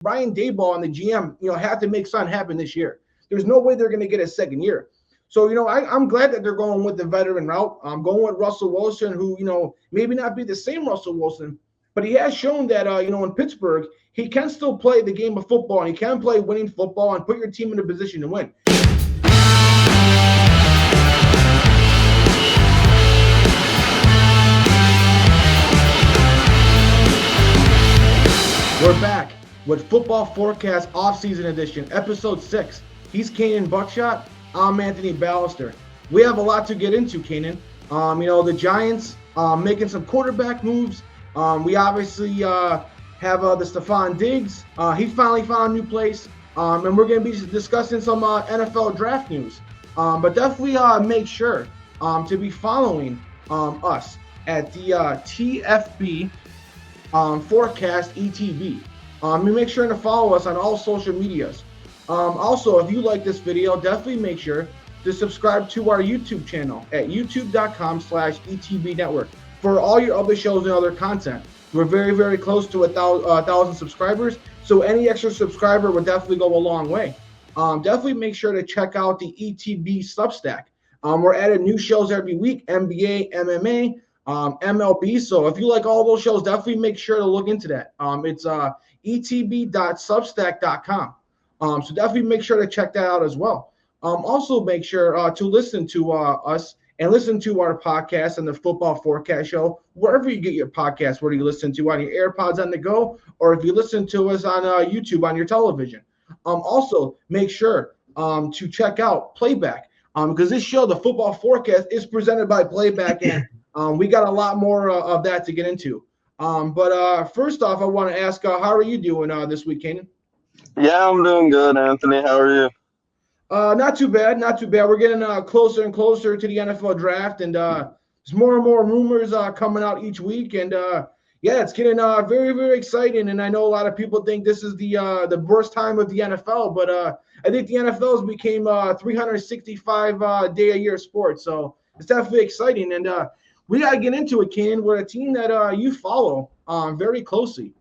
Brian Daboll and the GM, have to make something happen this year. There's no way they're going to get a second year. So, I'm glad that they're going with the veteran route. I'm going with Russell Wilson, who, maybe not be the same Russell Wilson, but he has shown that, in Pittsburgh, he can still play the game of football, and he can play winning football and put your team in a position to win. We're back with Football Forecast Offseason Edition, Episode 6. He's Kaynen Buckshot. I'm Anthony Balester. We have a lot to get into, Kaynen. The Giants making some quarterback moves. We obviously have the Stefon Diggs. He finally found a new place. And we're going to be discussing some NFL draft news. But definitely make sure to be following us at the TFB Forecast ETB. Make sure to follow us on all social medias. Also, if you like this video, definitely make sure to subscribe to our YouTube channel at youtube.com/ETB Network for all your other shows and other content. We're very, very close to 1,000 subscribers, so any extra subscriber would definitely go a long way. Definitely make sure to check out the ETB Substack. We're adding new shows every week, NBA, MMA, MLB. So if you like all those shows, definitely make sure to look into that. It's etb.substack.com. So definitely make sure to check that out as well. Also make sure to listen to us and listen to our podcast and the Football Forecast Show, wherever you get your podcast, whether you listen to on your AirPods on the go, or if you listen to us on YouTube on your television. Also make sure to check out Playback, because this show, the Football Forecast, is presented by Playback, and we got a lot more of that to get into. But first off, I want to ask, how are you doing this week, Kaynen? Yeah, I'm doing good, Anthony. How are you? Not too bad, not too bad. We're getting closer and closer to the NFL draft, and there's more and more rumors coming out each week, and yeah, it's getting very, very exciting. And I know a lot of people think this is the worst time of the NFL, but I think the NFL has became 365 day a year sport, so it's definitely exciting. And we got to get into it, Ken. We're a team that you follow very closely,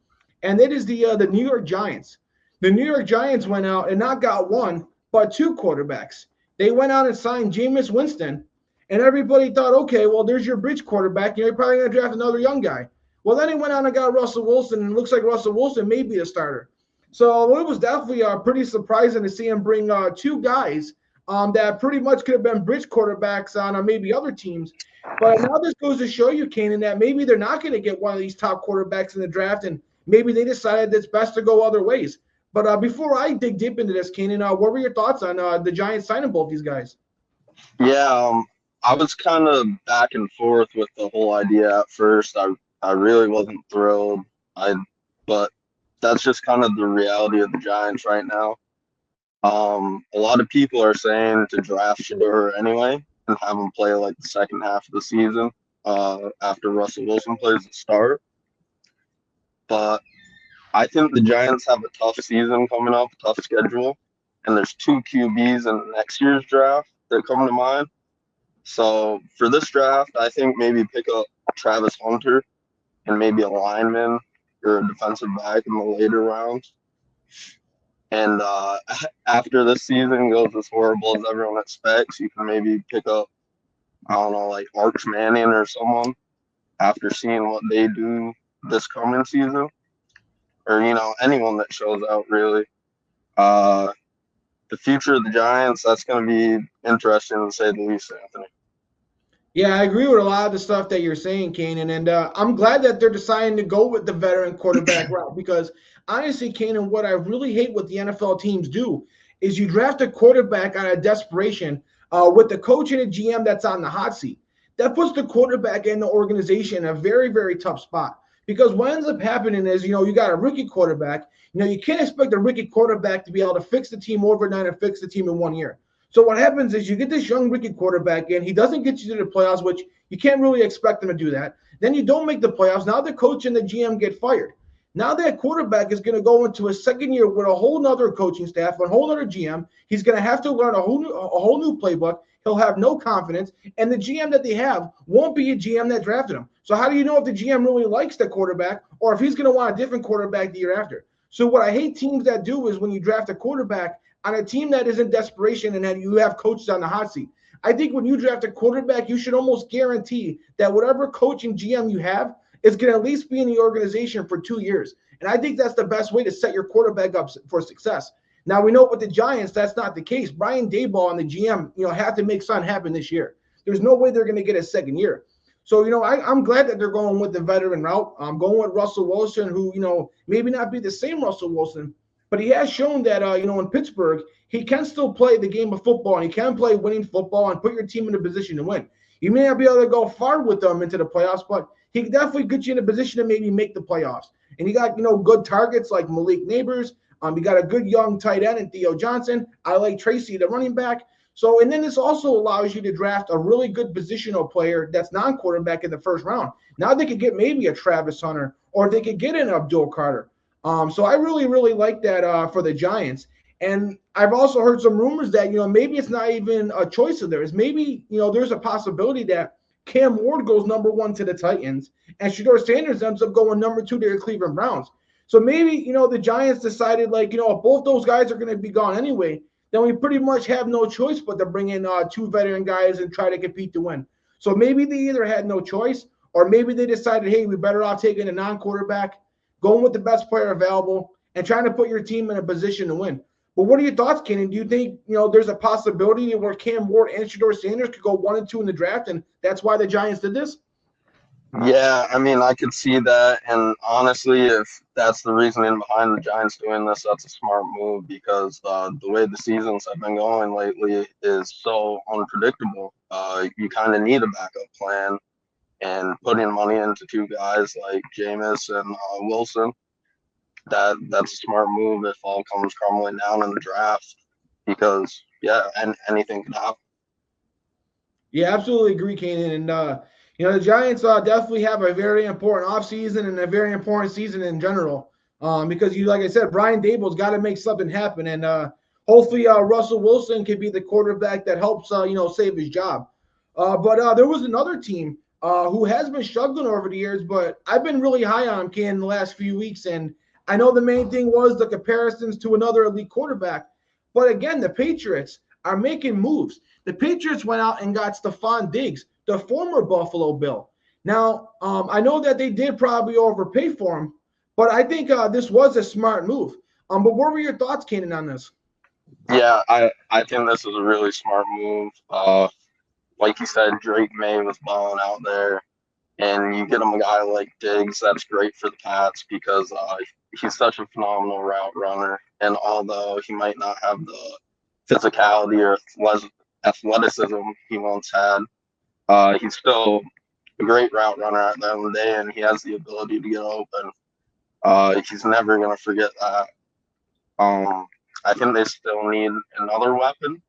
and it is the New York Giants. The New York Giants went out and not got one, but two quarterbacks. They went out and signed Jameis Winston, and everybody thought, okay, well, there's your bridge quarterback. You're probably going to draft another young guy. Well, then he went out and got Russell Wilson, and it looks like Russell Wilson may be a starter. So it was definitely pretty surprising to see him bring two guys that pretty much could have been bridge quarterbacks on maybe other teams. But now this goes to show you, Kaynen, that maybe they're not going to get one of these top quarterbacks in the draft, and maybe they decided it's best to go other ways. But before I dig deep into this, Kaynen, what were your thoughts on the Giants signing both these guys? Yeah, I was kind of back and forth with the whole idea at first. I really wasn't thrilled. But that's just kind of the reality of the Giants right now. A lot of people are saying to draft Shedeur anyway and have him play like the second half of the season after Russell Wilson plays the start. But I think the Giants have a tough season coming up, tough schedule, and there's two QBs in next year's draft that come to mind. So for this draft, I think maybe pick up Travis Hunter and maybe a lineman or a defensive back in the later rounds. And after this season goes as horrible as everyone expects, you can maybe pick up, I don't know, like Arch Manning or someone after seeing what they do this coming season. Or, anyone that shows out, really. The future of the Giants, that's going to be interesting to say the least, Anthony. Yeah, I agree with a lot of the stuff that you're saying, Kaynen, and I'm glad that they're deciding to go with the veteran quarterback route, because honestly, Kaynen, what I really hate what the NFL teams do is you draft a quarterback out of desperation with the coach and a GM that's on the hot seat. That puts the quarterback and the organization in a very, very tough spot. Because what ends up happening is, you got a rookie quarterback. You can't expect a rookie quarterback to be able to fix the team overnight and fix the team in 1 year. So what happens is you get this young rookie quarterback in. He doesn't get you to the playoffs, which you can't really expect him to do that. Then you don't make the playoffs. Now the coach and the GM get fired. Now that quarterback is going to go into his second year with a whole nother coaching staff, a whole nother GM. He's going to have to learn a whole new playbook. He'll have no confidence, and the GM that they have won't be a GM that drafted him. So how do you know if the GM really likes the quarterback or if he's going to want a different quarterback the year after? So what I hate teams that do is when you draft a quarterback on a team that is in desperation and then you have coaches on the hot seat. I think when you draft a quarterback, you should almost guarantee that whatever coaching GM you have is going to at least be in the organization for 2 years. And I think that's the best way to set your quarterback up for success. Now, we know with the Giants, that's not the case. Brian Daboll and the GM, have to make something happen this year. There's no way they're going to get a second year. So, I'm glad that they're going with the veteran route. I'm going with Russell Wilson, who, maybe not be the same Russell Wilson, but he has shown that, in Pittsburgh, he can still play the game of football, and he can play winning football and put your team in a position to win. You may not be able to go far with them into the playoffs, but he can definitely get you in a position to maybe make the playoffs. And you got, good targets like Malik Neighbors. You got a good young tight end in Theo Johnson. I like Tracy, the running back. So, and then this also allows you to draft a really good positional player that's non-quarterback in the first round. Now they could get maybe a Travis Hunter, or they could get an Abdul Carter. So I really, really like that for the Giants. And I've also heard some rumors that, maybe it's not even a choice of theirs. Maybe, there's a possibility that Cam Ward goes number 1 to the Titans and Shedeur Sanders ends up going number 2 to the Cleveland Browns. So maybe, the Giants decided, like, if both those guys are going to be gone anyway, then we pretty much have no choice but to bring in 2 veteran guys and try to compete to win. So maybe they either had no choice, or maybe they decided, hey, we better off taking a non-quarterback, going with the best player available, and trying to put your team in a position to win. But what are your thoughts, Kaynen? Do you think, there's a possibility where Cam Ward and Shedeur Sanders could go 1 and 2 in the draft, and that's why the Giants did this? Yeah, I mean, I could see that. And honestly, if that's the reasoning behind the Giants doing this, that's a smart move, because the way the seasons have been going lately is so unpredictable. You kind of need a backup plan, and putting money into 2 guys like Jameis and Wilson, that's a smart move if all comes crumbling down in the draft, because, yeah, and anything can happen. Yeah, absolutely agree, Kaynen. And, the Giants definitely have a very important offseason and a very important season in general, because, like I said, Brian Daboll's got to make something happen. And hopefully Russell Wilson can be the quarterback that helps, save his job. But there was another team who has been struggling over the years, but I've been really high on him, Ken, in the last few weeks. And I know the main thing was the comparisons to another elite quarterback. But again, the Patriots are making moves. The Patriots went out and got Stefon Diggs, the former Buffalo Bill. Now, I know that they did probably overpay for him, but I think this was a smart move. But what were your thoughts, Kaynen, on this? Yeah, I think this is a really smart move. Like you said, Drake May was balling out there, and you get him a guy like Diggs. That's great for the Pats, because he's such a phenomenal route runner. And although he might not have the physicality or athleticism he once had, he's still a great route runner at the end of the day, and he has the ability to get open. He's never going to forget that. I think they still need another weapon.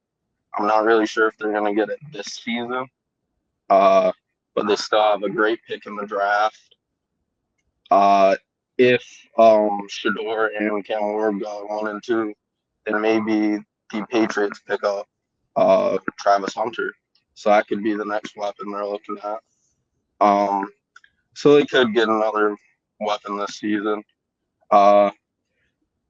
I'm not really sure if they're going to get it this season, but they still have a great pick in the draft. If Shedeur and Cam Ward go 1 and 2, then maybe the Patriots pick up Travis Hunter. So that could be the next weapon they're looking at. So they could get another weapon this season.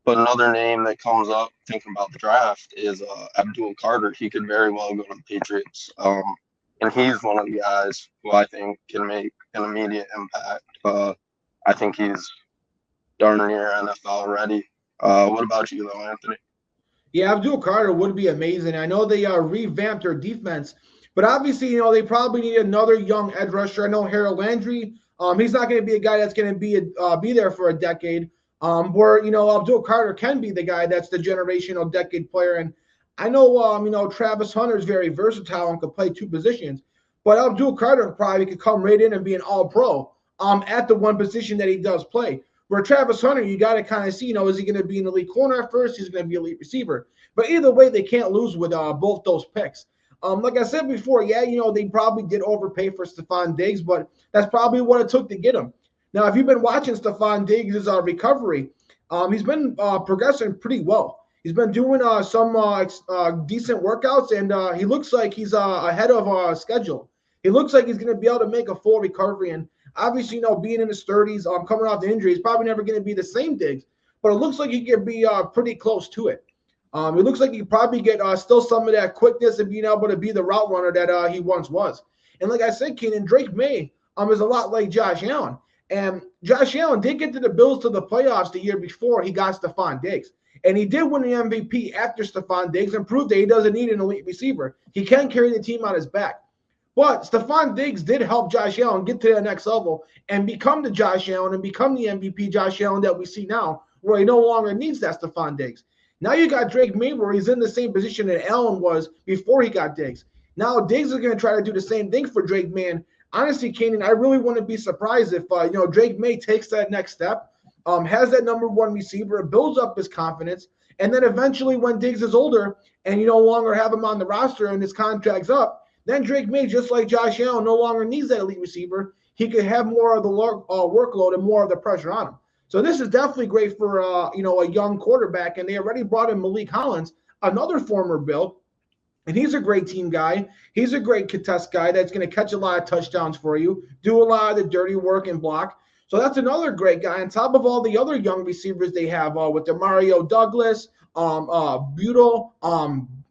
But another name that comes up thinking about the draft is Abdul Carter. He could very well go to the Patriots. And he's one of the guys who I think can make an immediate impact. I think he's darn near NFL ready. What about you, though, Anthony? Yeah, Abdul Carter would be amazing. I know they revamped their defense, but obviously, they probably need another young edge rusher. I know Harold Landry. He's not going to be a guy that's going to be there for a decade. Where Abdul Carter can be the guy that's the generational decade player. And I know Travis Hunter is very versatile and could play 2 positions, but Abdul Carter probably could come right in and be an All-Pro at the one position that he does play. Where Travis Hunter, you got to kind of see, is he going to be an elite corner at first? He's going to be an elite receiver. But either way, they can't lose with both those picks. Like I said before, yeah, they probably did overpay for Stefon Diggs, but that's probably what it took to get him. Now, if you've been watching Stefon Diggs' recovery, he's been progressing pretty well. He's been doing some decent workouts, and he looks like he's ahead of schedule. He looks like he's going to be able to make a full recovery. And obviously, being in his 30s, coming off the injury, he's probably never going to be the same Diggs. but it looks like he could be pretty close to it. It looks like he could probably get still some of that quickness and being able to be the route runner that he once was. And like I said, Kaynen, Drake May is a lot like Josh Allen. And Josh Allen did get to the Bills to the playoffs the year before he got Stefon Diggs. And he did win the MVP after Stefon Diggs and proved that he doesn't need an elite receiver. He can carry the team on his back. But Stefon Diggs did help Josh Allen get to the next level and become the Josh Allen and become the MVP Josh Allen that we see now, where he no longer needs that Stefon Diggs. Now you got Drake May, where he's in the same position that Allen was before he got Diggs. Now Diggs is going to try to do the same thing for Drake May. Honestly, Kaynen, I really wouldn't be surprised if Drake May takes that next step, has that number one receiver, builds up his confidence, and then eventually when Diggs is older and you no longer have him on the roster and his contract's up, then Drake May, just like Josh Allen, no longer needs that elite receiver. He could have more of the workload and more of the pressure on him. So this is definitely great for a young quarterback, and they already brought in Malik Hollins, another former Bill. And he's a great team guy. He's a great contest guy that's going to catch a lot of touchdowns for you, do a lot of the dirty work and block. So that's another great guy on top of all the other young receivers they have with the Mario Douglas, Butel,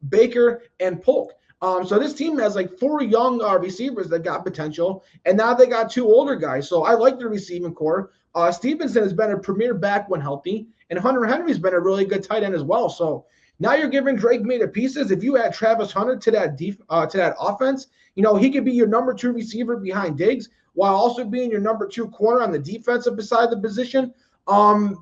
Baker, and Polk. So this team has like 4 young receivers that got potential, and now they got 2 older guys. So I like the receiving core. Stevenson has been a premier back when healthy, and Hunter Henry's been a really good tight end as well. So now you're giving Drake May the pieces. If you add Travis Hunter to that offense, he could be your number 2 receiver behind Diggs, while also being your number 2 corner on the defensive beside the position,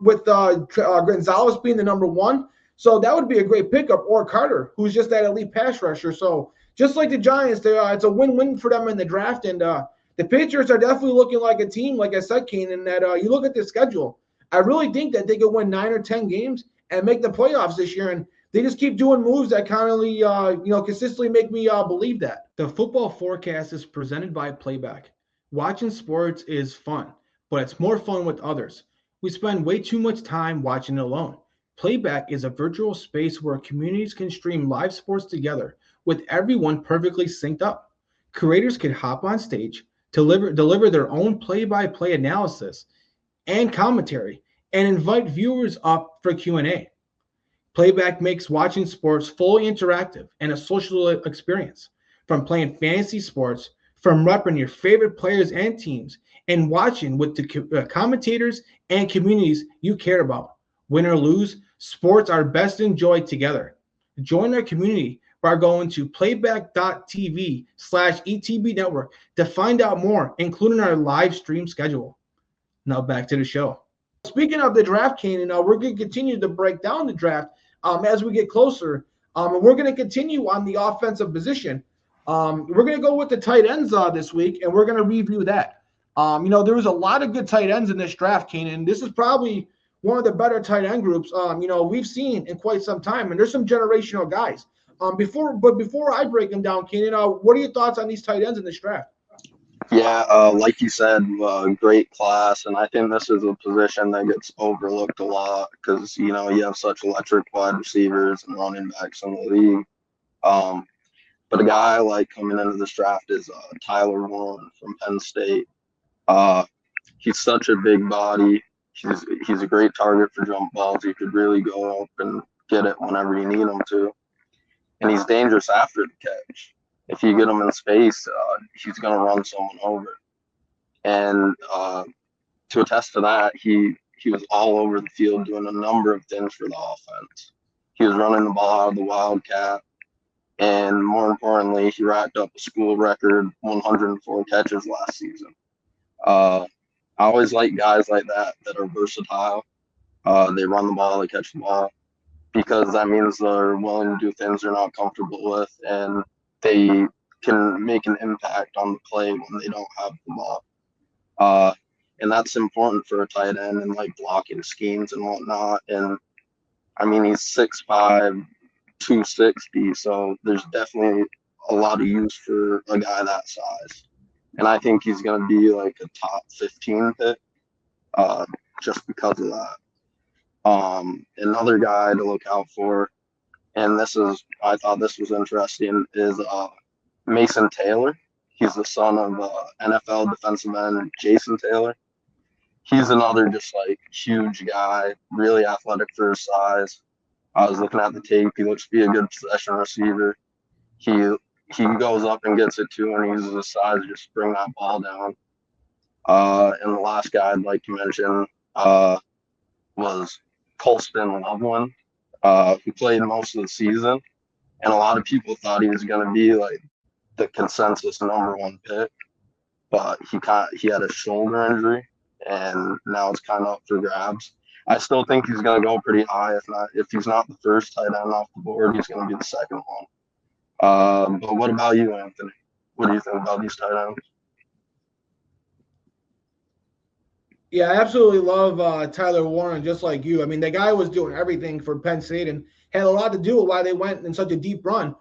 with Gonzalez being the number 1. So that would be a great pickup, or Carter, who's just that elite pass rusher. So just like the Giants, it's a win-win for them in the draft. And the Patriots are definitely looking like a team, like I said, Kaynen, that you look at their schedule. I really think that they could win 9 or 10 games and make the playoffs this year. And they just keep doing moves that kind of, consistently make me believe that. The Football Forecast is presented by Playback. Watching sports is fun, but it's more fun with others. We spend way too much time watching it alone. Playback is a virtual space where communities can stream live sports together with everyone perfectly synced up. Creators can hop on stage, deliver their own play-by-play analysis and commentary, and invite viewers up for Q&A. Playback makes watching sports fully interactive and a social experience. From playing fantasy sports, from repping your favorite players and teams, and watching with the commentators and communities you care about. Win or lose, sports are best enjoyed together. Join our community by going to playback.tv/ETB network to find out more, including our live stream schedule. Now back to the show. Speaking of the draft, Kaynen, we're going to continue to break down the draft as we get closer. And we're going to continue on the offensive position. We're going to go with the tight ends this week, and we're going to review that. There was a lot of good tight ends in this draft, Kaynen. This is probably one of the better tight end groups we've seen in quite some time, and there's some generational guys. Before I break them down, Kaynen, what are your thoughts on these tight ends in this draft? Yeah, like you said, great class, and I think this is a position that gets overlooked a lot because you have such electric wide receivers and running backs in the league. But a guy I like coming into this draft is Tyler Warren from Penn State. He's such a big body. He's a great target for jump balls. He could really go up and get it whenever you need him to, and he's dangerous after the catch. If you get him in space, he's going to run someone over. And to attest to that, he was all over the field doing a number of things for the offense. He was running the ball out of the Wildcat. And more importantly, he racked up a school record 104 catches last season. I always like guys like that are versatile. They run the ball, they catch the ball, because that means they're willing to do things they're not comfortable with, and they can make an impact on the play when they don't have the ball. And that's important for a tight end and like blocking schemes and whatnot. And I mean, he's 6'5", 260, so there's definitely a lot of use for a guy that size. And I think he's going to be like a top 15 pick just because of that. Another guy to look out for, and I thought this was interesting, is Mason Taylor. He's the son of NFL defensive end Jason Taylor. he's another just like huge guy, really athletic for his size. I was looking at the tape. He looks to be a good possession receiver. He he goes up and gets it too, and he uses his size to just bring that ball down. And the last guy I'd like to mention was Colston Loveland, who played most of the season, and a lot of people thought he was going to be like the consensus #1 pick, but he had a shoulder injury, and now it's kind of up for grabs. I still think he's going to go pretty high. If he's not the first tight end off the board, he's going to be the second one. But what about you, Anthony? What do you think about these tight ends? Yeah, I absolutely love Tyler Warren, just like you. I mean, the guy was doing everything for Penn State and had a lot to do with why they went in such a deep run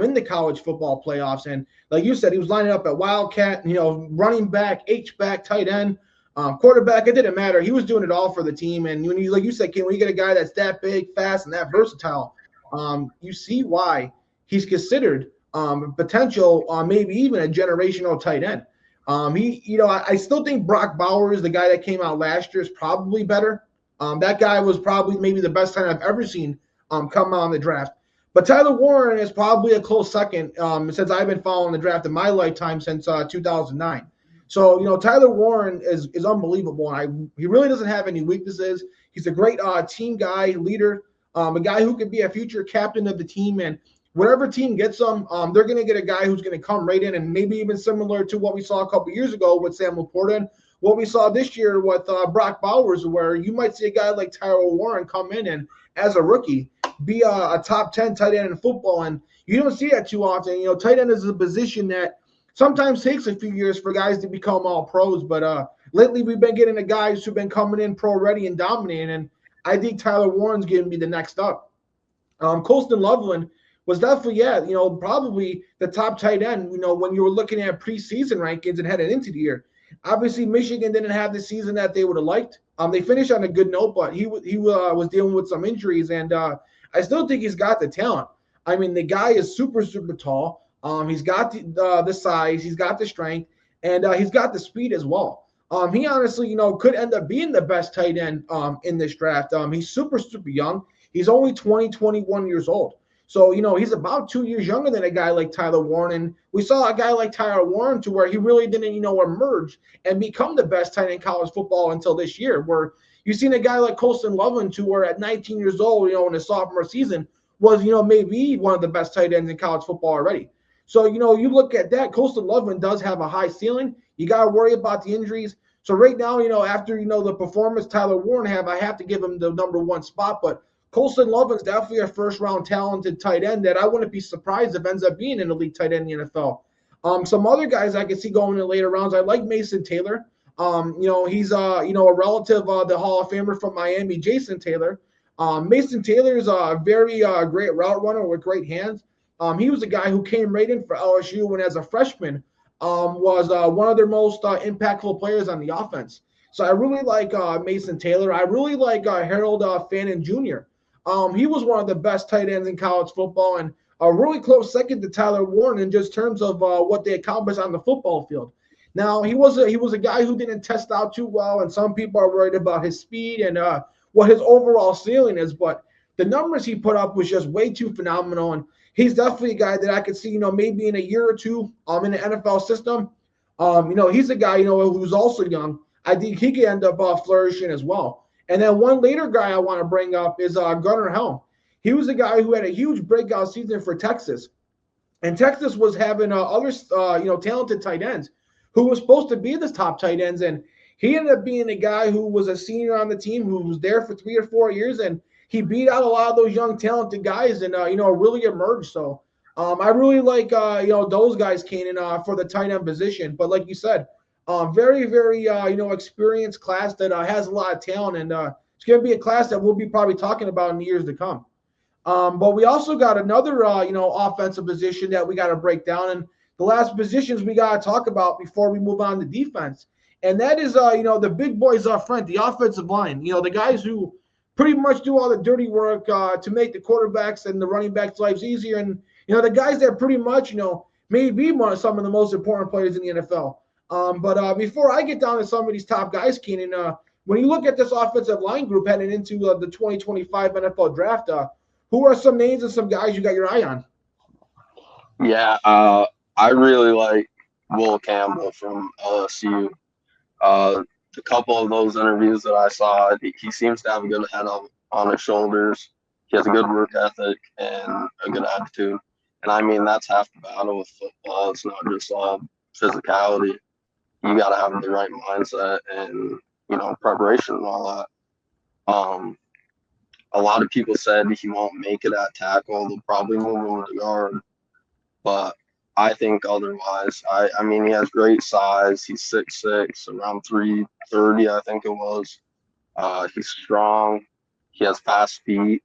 in the college football playoffs. And like you said, he was lining up at Wildcat, running back, H-back, tight end, quarterback. It didn't matter. He was doing it all for the team. And when like you said, Ken, when you get a guy that's that big, fast, and that versatile, you see why he's considered potential, maybe even a generational tight end. I still think Brock Bowers, the guy that came out last year, is probably better. That guy was probably maybe the best tight I've ever seen come out in the draft. But Tyler Warren is probably a close second since I've been following the draft in my lifetime since 2009. So, Tyler Warren is unbelievable. And he really doesn't have any weaknesses. He's a great team guy, leader, a guy who could be a future captain of the team. And whatever team gets him, they're going to get a guy who's going to come right in, and maybe even similar to what we saw a couple years ago with Sam Laporta and what we saw this year with Brock Bowers, where you might see a guy like Tyler Warren come in and, as a rookie, be a top 10 tight end in football. And you don't see that too often. Tight end is a position that sometimes takes a few years for guys to become all pros. But lately we've been getting the guys who've been coming in pro ready and dominating. And I think Tyler Warren's going to be the next up. Colston Loveland was definitely, probably the top tight end, when you were looking at preseason rankings and headed into the year. Obviously, Michigan didn't have the season that they would have liked. They finished on a good note, but he was dealing with some injuries, and I still think he's got the talent. I mean, the guy is super, super tall. He's got the size, he's got the strength, and he's got the speed as well. He honestly, could end up being the best tight end in this draft. He's super, super young. He's only 21 years old. So, he's about 2 years younger than a guy like Tyler Warren. And we saw a guy like Tyler Warren to where he really didn't, emerge and become the best tight end in college football until this year, where you've seen a guy like Colston Loveland to where at 19 years old, in his sophomore season was, maybe one of the best tight ends in college football already. So, you look at that, Colston Loveland does have a high ceiling. You got to worry about the injuries. So right now, after, the performance Tyler Warren I have to give him the #1 spot. But Colston Loveland's definitely a first-round talented tight end that I wouldn't be surprised if ends up being an elite tight end in the NFL. Some other guys I could see going in later rounds, I like Mason Taylor. He's a relative of the Hall of Famer from Miami, Jason Taylor. Mason Taylor is a very great route runner with great hands. He was a guy who came right in for LSU and as a freshman was one of their most impactful players on the offense. So I really like Mason Taylor. I really like Harold Fannin Jr. He was one of the best tight ends in college football and a really close second to Tyler Warren in just terms of what they accomplished on the football field. Now, he was a guy who didn't test out too well, and some people are worried about his speed and what his overall ceiling is. But the numbers he put up was just way too phenomenal, and he's definitely a guy that I could see, maybe in a year or two in the NFL system. He's a guy, who's also young. I think he could end up flourishing as well. And then one later guy I want to bring up is Gunnar Helm. He was a guy who had a huge breakout season for Texas. And Texas was having other, talented tight ends who was supposed to be the top tight ends. And he ended up being a guy who was a senior on the team who was there for 3 or 4 years. And he beat out a lot of those young, talented guys and, really emerged. So I really like, those guys, Kaynen, for the tight end position. But like you said, very, very, experienced class that has a lot of talent. And it's going to be a class that we'll be probably talking about in the years to come. But we also got another, offensive position that we got to break down. And the last positions we got to talk about before we move on to defense. And that is, the big boys up front, the offensive line, the guys who pretty much do all the dirty work to make the quarterbacks and the running backs' lives easier. And, the guys that pretty much, may be some of the most important players in the NFL. But before I get down to some of these top guys, Keenan, When you look at this offensive line group heading into the 2025 NFL draft, who are some names and some guys you got your eye on? Yeah, I really like Will Campbell from LSU. A couple of those interviews that I saw, he seems to have a good head on his shoulders. He has a good work ethic and a good attitude. And I mean, that's half the battle with football. It's not just all physicality. You got to have the right mindset and, preparation and all that. A lot of people said he won't make it at tackle. They'll probably move him to guard. But I think otherwise. I mean, he has great size. He's 6'6", around 330, I think it was. He's strong. He has fast feet.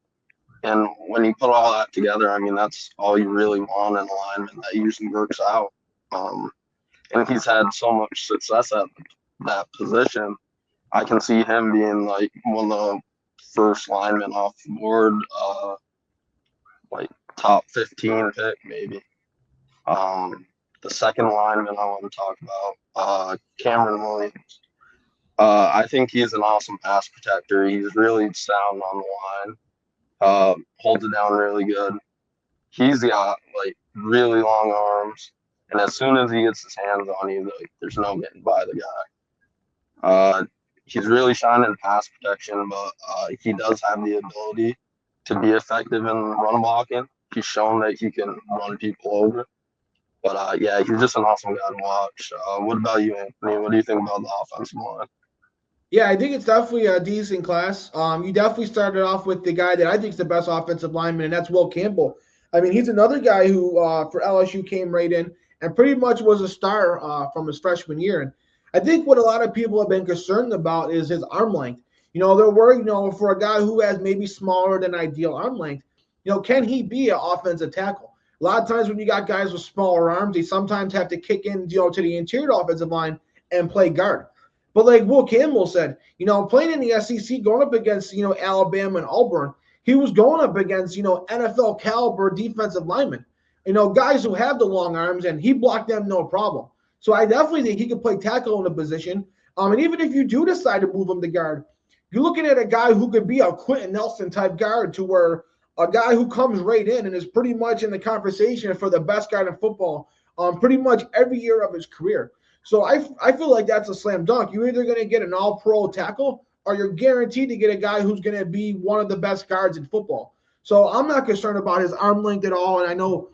And when you put all that together, I mean, that's all you really want in a lineman. That usually works out. And he's had so much success at that position. I can see him being like one of the first linemen off the board, like top 15 pick maybe. The second lineman I want to talk about, Cameron Williams. I think he's an awesome pass protector. He's really sound on the line. Holds it down really good. He's got like really long arms, and as soon as he gets his hands on you, like, there's no getting by the guy. He's really shining pass protection, but he does have the ability to be effective in run blocking. He's shown that he can run people over. But, yeah, he's just an awesome guy to watch. What about you, Anthony? What do you think about the offensive line? Yeah, I think it's definitely a decent class. You definitely started off with the guy that I think is the best offensive lineman, and that's Will Campbell. I mean, he's another guy who for LSU came right in and pretty much was a star from his freshman year. And I think what a lot of people have been concerned about is his arm length. They're worried, for a guy who has maybe smaller than ideal arm length, can he be an offensive tackle? A lot of times when you got guys with smaller arms, they sometimes have to kick in, to the interior offensive line and play guard. But like Will Campbell said, playing in the SEC, going up against, Alabama and Auburn, he was going up against, NFL caliber defensive linemen, guys who have the long arms, and he blocked them no problem. So I definitely think he could play tackle in a position. And even if you do decide to move him to guard, you're looking at a guy who could be a Quentin Nelson type guard, to where a guy who comes right in and is pretty much in the conversation for the best guard in football pretty much every year of his career. So I feel like that's a slam dunk. You're either going to get an all-pro tackle, or you're guaranteed to get a guy who's going to be one of the best guards in football. So I'm not concerned about his arm length at all. And I know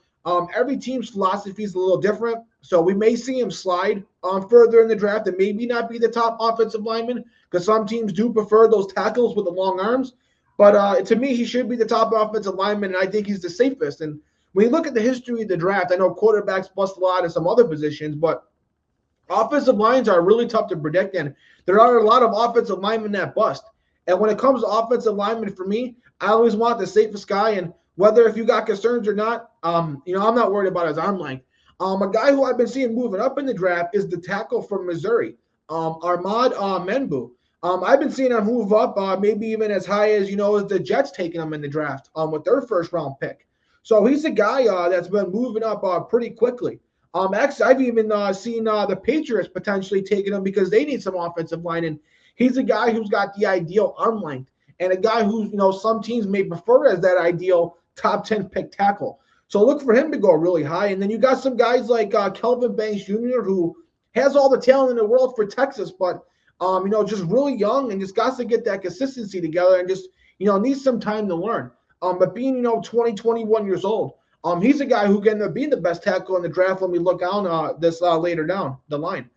every team's philosophy is a little different. So we may see him slide further in the draft and maybe not be the top offensive lineman, because some teams do prefer those tackles with the long arms. But to me, he should be the top offensive lineman, and I think he's the safest. And when you look at the history of the draft, I know quarterbacks bust a lot in some other positions, but offensive lines are really tough to predict, and there are a lot of offensive linemen that bust. And when it comes to offensive linemen, for me, I always want the safest guy. And whether if you got concerns or not, I'm not worried about his arm length. A guy who I've been seeing moving up in the draft is the tackle from Missouri, Ahmad Menbu. I've been seeing him move up, maybe even as high as, as the Jets taking him in the draft with their first round pick. So he's a guy that's been moving up pretty quickly. Actually, I've even seen the Patriots potentially taking him because they need some offensive line. And he's a guy who's got the ideal arm length, and a guy who, some teams may prefer as that ideal top 10 pick tackle. So look for him to go really high. And then you got some guys like Kelvin Banks Jr., who has all the talent in the world for Texas, but just really young and just got to get that consistency together and just, needs some time to learn. But being, 20, 21 years old, he's a guy who can end up being the best tackle in the draft when we look down this later down the line.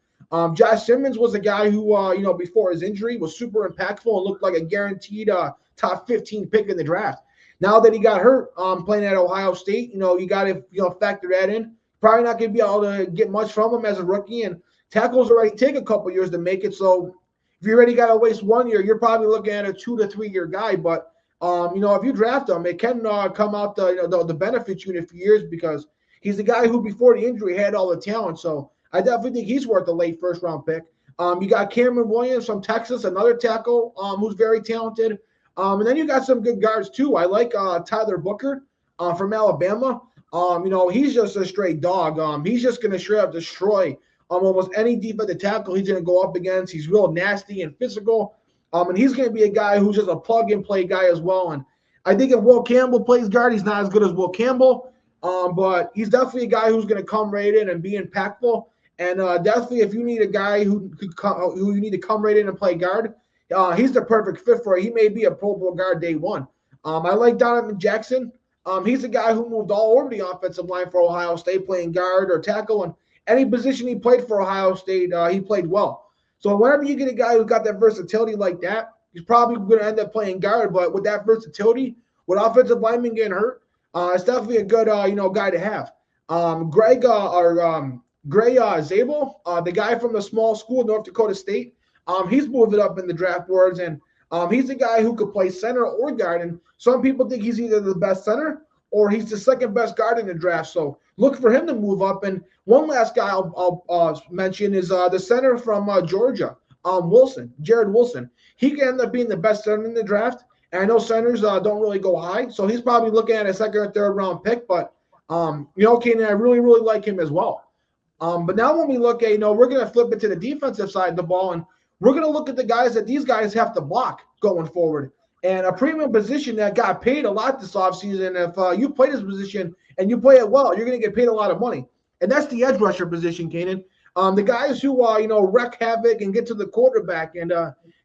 Josh Simmons was a guy who, before his injury was super impactful and looked like a guaranteed top 15 pick in the draft. Now that he got hurt playing at Ohio State, you got to, factor that in. Probably not going to be able to get much from him as a rookie, and tackles already take a couple years to make it. So if you already got to waste 1 year, you're probably looking at a 2 to 3 year guy. But if you draft him, it can come out the benefit you in a few years, because he's a guy who before the injury had all the talent. So I definitely think he's worth a late first round pick. You got Cameron Williams from Texas, another tackle who's very talented. And then you got some good guards too. I like Tyler Booker from Alabama. He's just a straight dog. He's just going to straight up destroy almost any defensive tackle he's going to go up against. He's real nasty and physical. And he's going to be a guy who's just a plug-and-play guy as well. And I think if Will Campbell plays guard, he's not as good as Will Campbell, but he's definitely a guy who's going to come right in and be impactful. And definitely, if you need a guy who you need to come right in and play guard, he's the perfect fit for it. He may be a Pro Bowl guard day one. I like Donovan Jackson. He's a guy who moved all over the offensive line for Ohio State, playing guard or tackle, and any position he played for Ohio State, he played well. So whenever you get a guy who's got that versatility like that, he's probably going to end up playing guard. But with that versatility, with offensive linemen getting hurt, it's definitely a good guy to have. Gray Zabel, the guy from the small school, North Dakota State, he's moving up in the draft boards, and he's a guy who could play center or guard. And some people think he's either the best center or he's the second best guard in the draft. So look for him to move up. And one last guy I'll mention is the center from Georgia, Jared Wilson. He can end up being the best center in the draft. And I know centers don't really go high, so he's probably looking at a second or third round pick. But Kaynen, I really, really like him as well. But now when we look at, we're going to flip it to the defensive side of the ball, and we're going to look at the guys that these guys have to block going forward. And a premium position that got paid a lot this offseason, if you play this position and you play it well, you're going to get paid a lot of money. And that's the edge rusher position, Kaynen. The guys who, wreak havoc and get to the quarterback. And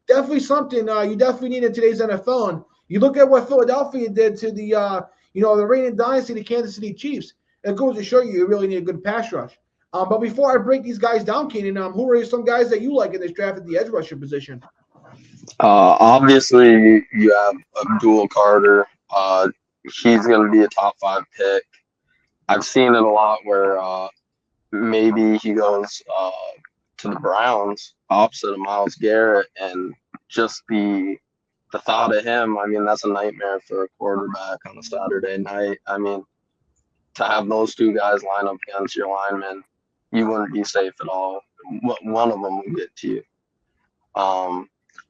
definitely something you definitely need in today's NFL. And you look at what Philadelphia did to the reigning dynasty, the Kansas City Chiefs. It goes to show you really need a good pass rush. But before I break these guys down, Kaynen, who are some guys that you like in this draft at the edge rusher position? Obviously, you have Abdul Carter. He's going to be a top 5 pick. I've seen it a lot where maybe he goes to the Browns, opposite of Myles Garrett, and just the thought of him, I mean, that's a nightmare for a quarterback on a Saturday night. I mean, to have those two guys line up against your linemen, you wouldn't be safe at all. One of them will get to you.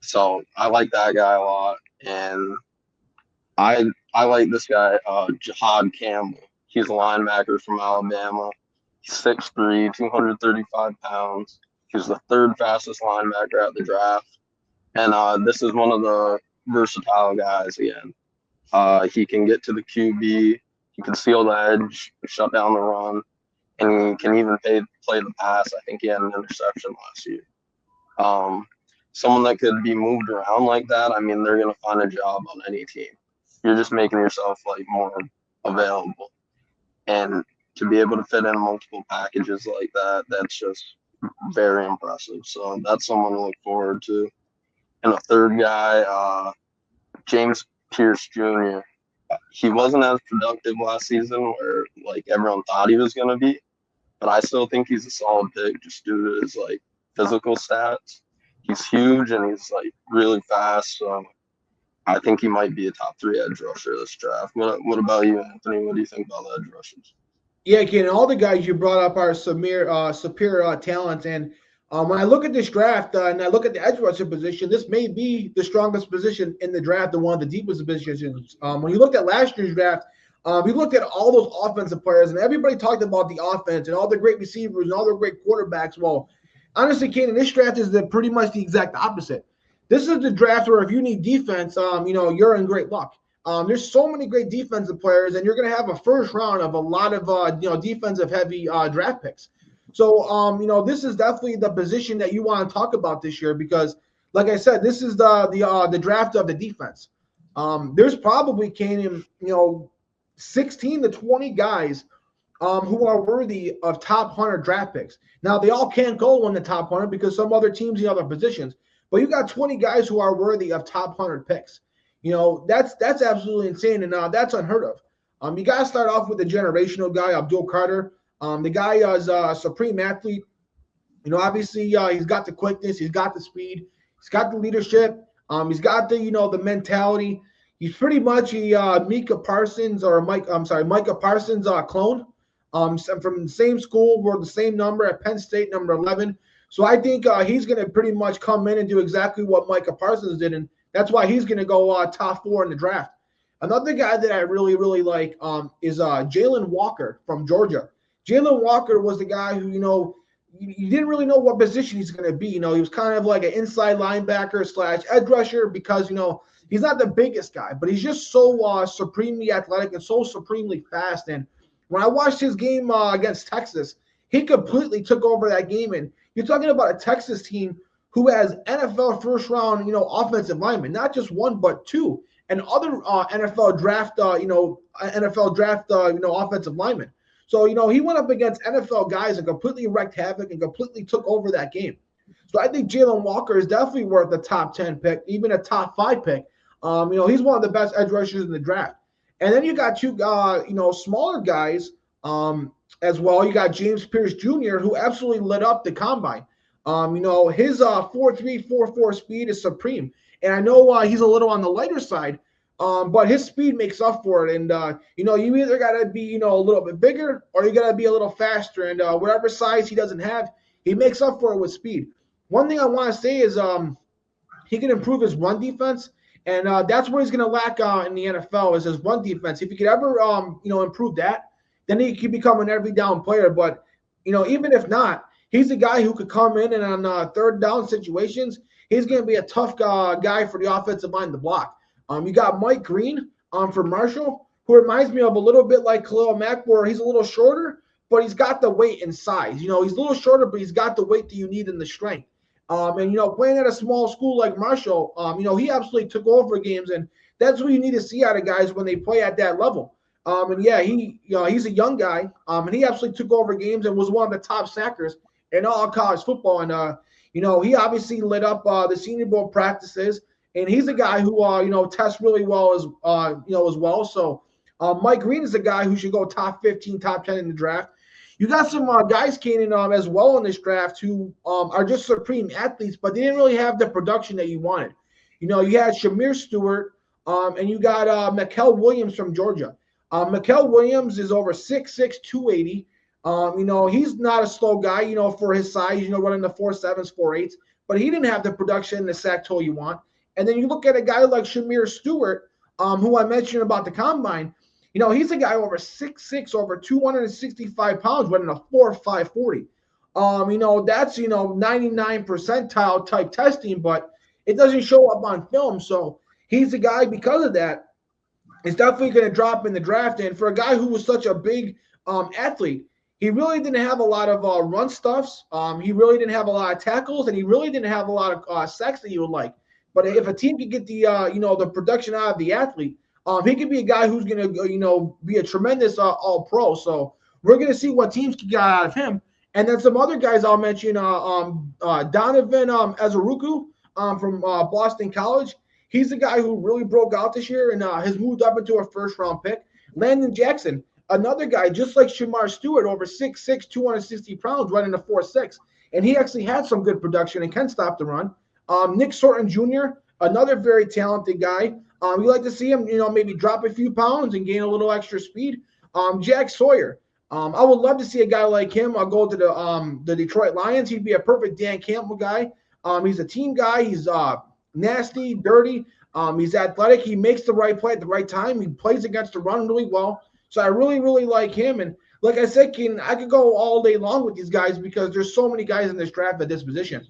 So I like that guy a lot, and I like this guy, Jahad Campbell. He's a linebacker from Alabama. He's 6'3", 235 pounds. He's the third fastest linebacker at the draft, and this is one of the versatile guys again. He can get to the QB. He can seal the edge, shut down the run, and he can even play the pass. I think he had an interception last year. Someone that could be moved around like that, I mean, they're going to find a job on any team. You're just making yourself more available. And to be able to fit in multiple packages like that, that's just very impressive. So that's someone to look forward to. And a third guy, James Pierce Jr. He wasn't as productive last season where everyone thought he was going to be, but I still think he's a solid pick just due to his physical stats. He's huge and he's really fast. So I think he might be a top 3 edge rusher this draft. What about you, Anthony? What do you think about the edge rushers? Yeah, Ken, all the guys you brought up are superior talent. And when I look at this draft and I look at the edge rusher position, this may be the strongest position in the draft and one of the deepest positions. When you looked at last year's draft, we looked at all those offensive players, and everybody talked about the offense and all the great receivers and all the great quarterbacks. Well, honestly, Kaynen, this draft is pretty much the exact opposite. This is the draft where if you need defense, you're in great luck. There's so many great defensive players, and you're going to have a first round of a lot of defensive heavy draft picks. So this is definitely the position that you want to talk about this year because, like I said, this is the draft of the defense. There's probably, Kaynen, 16 to 20 guys who are worthy of top 100 draft picks. Now, they all can't go in the top 100 because some other teams in other positions. But you got 20 guys who are worthy of top 100 picks. That's absolutely insane, and that's unheard of. You got to start off with the generational guy, Abdul Carter. The guy is a supreme athlete. Obviously, he's got the quickness, he's got the speed, he's got the leadership, he's got the mentality. He's pretty much a Micah Parsons clone. From the same school, we're the same number at Penn State, number 11. So I think he's going to pretty much come in and do exactly what Micah Parsons did, and that's why he's going to go top 4 in the draft. Another guy that I really, really like is Jalen Walker from Georgia. Jalen Walker was the guy who, you didn't really know what position he's going to be. He was kind of like an inside linebacker / edge rusher because, he's not the biggest guy, but he's just so supremely athletic and so supremely fast. And when I watched his game against Texas, he completely took over that game. And you're talking about a Texas team who has NFL first round, offensive linemen, not just one, but two, and other NFL draft, offensive linemen. So, he went up against NFL guys and completely wreaked havoc and completely took over that game. So I think Jalen Walker is definitely worth a top 10 pick, even a top 5 pick. He's one of the best edge rushers in the draft. And then you got two, smaller guys as well. You got James Pierce Jr., who absolutely lit up the combine. His 4.3, 4.4 speed is supreme. And I know he's a little on the lighter side, but his speed makes up for it. And, you either got to be, a little bit bigger or you got to be a little faster. And whatever size he doesn't have, he makes up for it with speed. One thing I want to say is he can improve his run defense. And that's where he's going to lack in the NFL is his run defense. If he could ever, improve that, then he could become an every down player. But, even if not, he's a guy who could come in and on third down situations, he's going to be a tough guy for the offensive line to block. You got Mike Green for Marshall, who reminds me of a little bit like Khalil Mack, where he's a little shorter, but he's got the weight and size. He's a little shorter, but he's got the weight that you need in the strength. Playing at a small school like Marshall, he absolutely took over games, and that's what you need to see out of guys when they play at that level. He's a young guy, and he absolutely took over games and was one of the top sackers in all college football. And he obviously lit up the Senior Bowl practices, and he's a guy who tests really well as well. So Mike Green is a guy who should go top 15, top 10 in the draft. You got some guys, Kaynen, as well in this draft who are just supreme athletes, but they didn't really have the production that you wanted. You had Shamir Stewart, and you got Mikael Williams from Georgia. Mikael Williams is over 6'6", 280. He's not a slow guy, for his size, running the 4.7s, 4.8s, but he didn't have the production and the sack total you want. And then you look at a guy like Shamir Stewart, who I mentioned about the combine. He's a guy over 6'6", over 265 pounds, running a 4.5 40. That's 99 percentile type testing, but it doesn't show up on film. So he's a guy because of that. Is definitely going to drop in the draft. And for a guy who was such a big athlete, he really didn't have a lot of run stuffs. He really didn't have a lot of tackles, and he really didn't have a lot of sacks that you would like. But if a team could get the the production out of the athlete, he could be a guy who's going to be a tremendous all-pro. So we're going to see what teams can get out of him. And then some other guys I'll mention, Donovan Azuruku from Boston College. He's the guy who really broke out this year and has moved up into a first-round pick. Landon Jackson, another guy just like Shamar Stewart, over 6'6", 260 pounds, running a 4.6. And he actually had some good production and can stop the run. Nick Sorton Jr., another very talented guy. You like to see him, maybe drop a few pounds and gain a little extra speed. Jack Sawyer. I would love to see a guy like him. I'll go to the Detroit Lions. He'd be a perfect Dan Campbell guy. He's a team guy. He's nasty, dirty. He's athletic. He makes the right play at the right time. He plays against the run really well. So I really, really like him. And like I said, Ken, I could go all day long with these guys because there's so many guys in this draft at this position.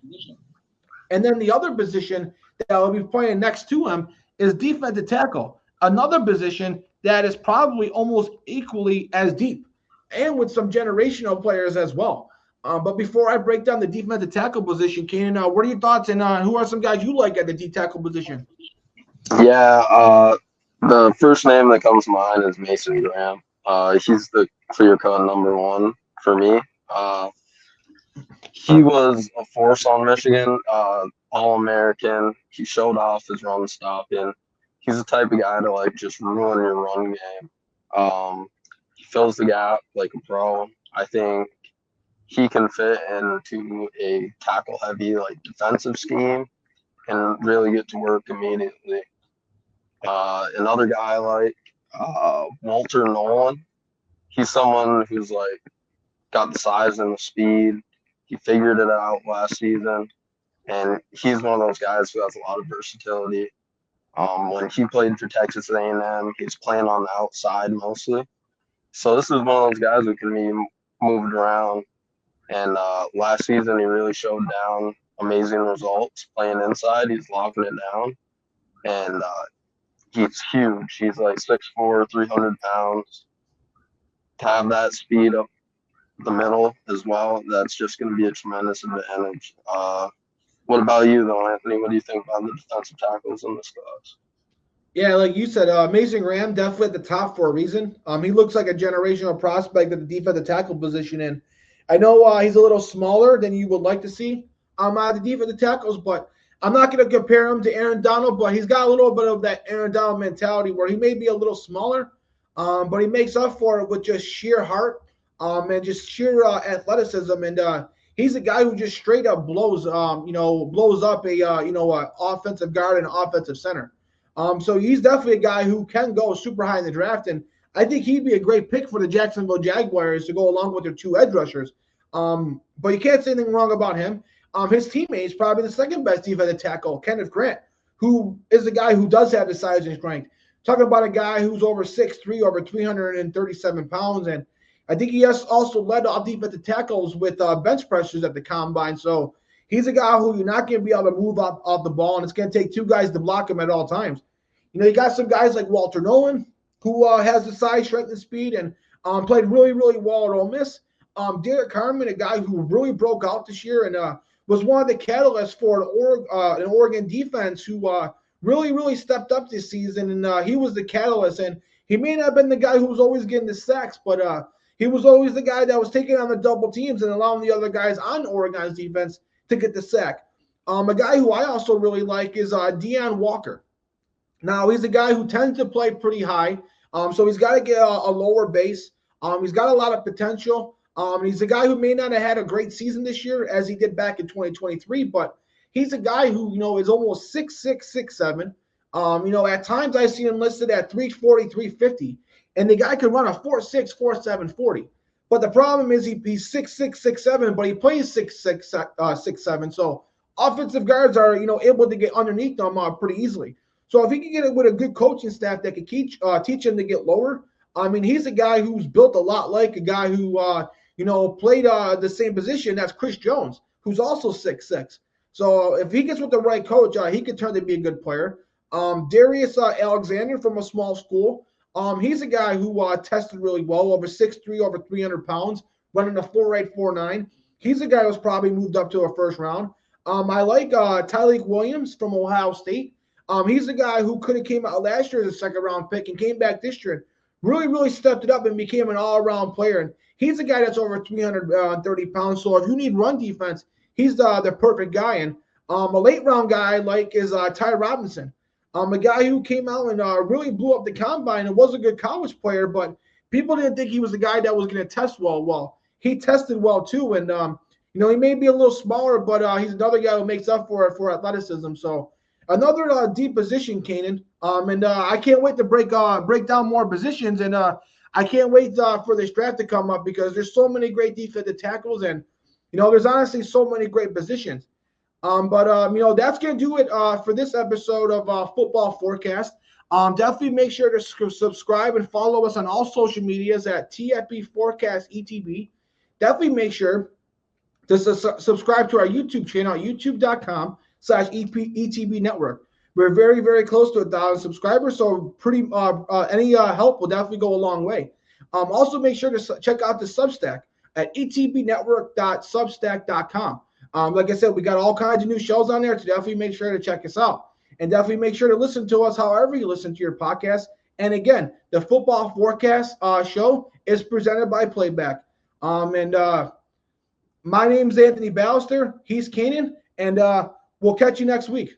And then the other position that I'll be playing next to him is defensive tackle, another position that is probably almost equally as deep and with some generational players as well. But before I break down the defensive tackle position, Kaynen, what are your thoughts and who are some guys you like at the D tackle position? Yeah, the first name that comes to mind is Mason Graham. He's the clear cut number one for me. He was a force on Michigan, All-American. He showed off his run stopping. He's the type of guy to just ruin your run game. He fills the gap like a pro. I think he can fit into a tackle-heavy defensive scheme and really get to work immediately. Another guy like Walter Nolan. He's someone who's got the size and the speed. He figured it out last season, and he's one of those guys who has a lot of versatility. When he played for Texas A&M, he's playing on the outside mostly. So this is one of those guys who can be moved around. And last season, he really showed down amazing results playing inside. He's locking it down. And he's huge. He's like 6'4", 300 pounds. To have that speed up the middle as well, that's just going to be a tremendous advantage. What about you, though, Anthony? What do you think about the defensive tackles in this class? Yeah, like you said, Amazing Ram definitely at the top for a reason. He looks like a generational prospect at the defensive tackle position, and I know he's a little smaller than you would like to see out of the defensive tackles, but I'm not going to compare him to Aaron Donald, but he's got a little bit of that Aaron Donald mentality where he may be a little smaller, but he makes up for it with just sheer heart and just sheer athleticism, and he's a guy who just straight up blows up a offensive guard and offensive center. So he's definitely a guy who can go super high in the draft, and I think he'd be a great pick for the Jacksonville Jaguars to go along with their two edge rushers. But you can't say anything wrong about him. His teammate is probably the second best defensive tackle, Kenneth Grant, who is a guy who does have the size and strength. Talking about a guy who's over 6'3", over 337 pounds, and I think he has also led off defensive tackles with bench pressures at the combine. So he's a guy who you're not going to be able to move off the ball, and it's going to take two guys to block him at all times. You got some guys like Walter Nolan, who has the size, strength, and speed, and played really, really well at Ole Miss. Derek Carmen, a guy who really broke out this year and was one of the catalysts for an Oregon defense who really, really stepped up this season, and he was the catalyst. And he may not have been the guy who was always getting the sacks, but he was always the guy that was taking on the double teams and allowing the other guys on Oregon's defense to get the sack. A guy who I also really like is Deion Walker. Now, he's a guy who tends to play pretty high, so he's got to get a lower base. He's got a lot of potential. He's a guy who may not have had a great season this year as he did back in 2023, but he's a guy who, is almost 6'6", 6'7". At times I see him listed at 340, 350, and the guy can run a 4'6", 4'7", 40. But the problem is he's 6'6", 6'7", but he plays 6'6", 6'7". So offensive guards are, able to get underneath them pretty easily. So if he can get it with a good coaching staff that can teach him to get lower, I mean, he's a guy who's built a lot like a guy who, played the same position. That's Chris Jones, who's also 6'6". So if he gets with the right coach, he could turn to be a good player. Darius Alexander from a small school. He's a guy who tested really well, over 6'3", over 300 pounds, running a 4'8", 4'9". He's a guy who's probably moved up to a first round. I like Tyleik Williams from Ohio State. He's a guy who could have came out last year as a second-round pick and came back this year, really, really stepped it up and became an all-around player. And he's a guy that's over 330 pounds. So if you need run defense, he's the perfect guy. And a late-round guy I like is Ty Robinson, a guy who came out and really blew up the combine and was a good college player, but people didn't think he was the guy that was going to test well. Well, he tested well too, and he may be a little smaller, but he's another guy who makes up for it for athleticism. So another deep position, Kaynen, and I can't wait to break down more positions, and I can't wait for this draft to come up because there's so many great defensive tackles, and there's honestly so many great positions. But that's going to do it for this episode of Football Forecast. Definitely make sure to subscribe and follow us on all social medias at TFB Forecast ETB. Definitely make sure to subscribe to our YouTube channel, youtube.com/ETB Network. We're very, very close to 1,000 subscribers, so any help will definitely go a long way. Also, make sure to check out the Substack at etbnetwork.substack.com. Like I said, we got all kinds of new shows on there, so definitely make sure to check us out. And definitely make sure to listen to us however you listen to your podcast. And again, the Football Forecast show is presented by Playback. My name's Anthony Balester. He's Kaynen, and we'll catch you next week.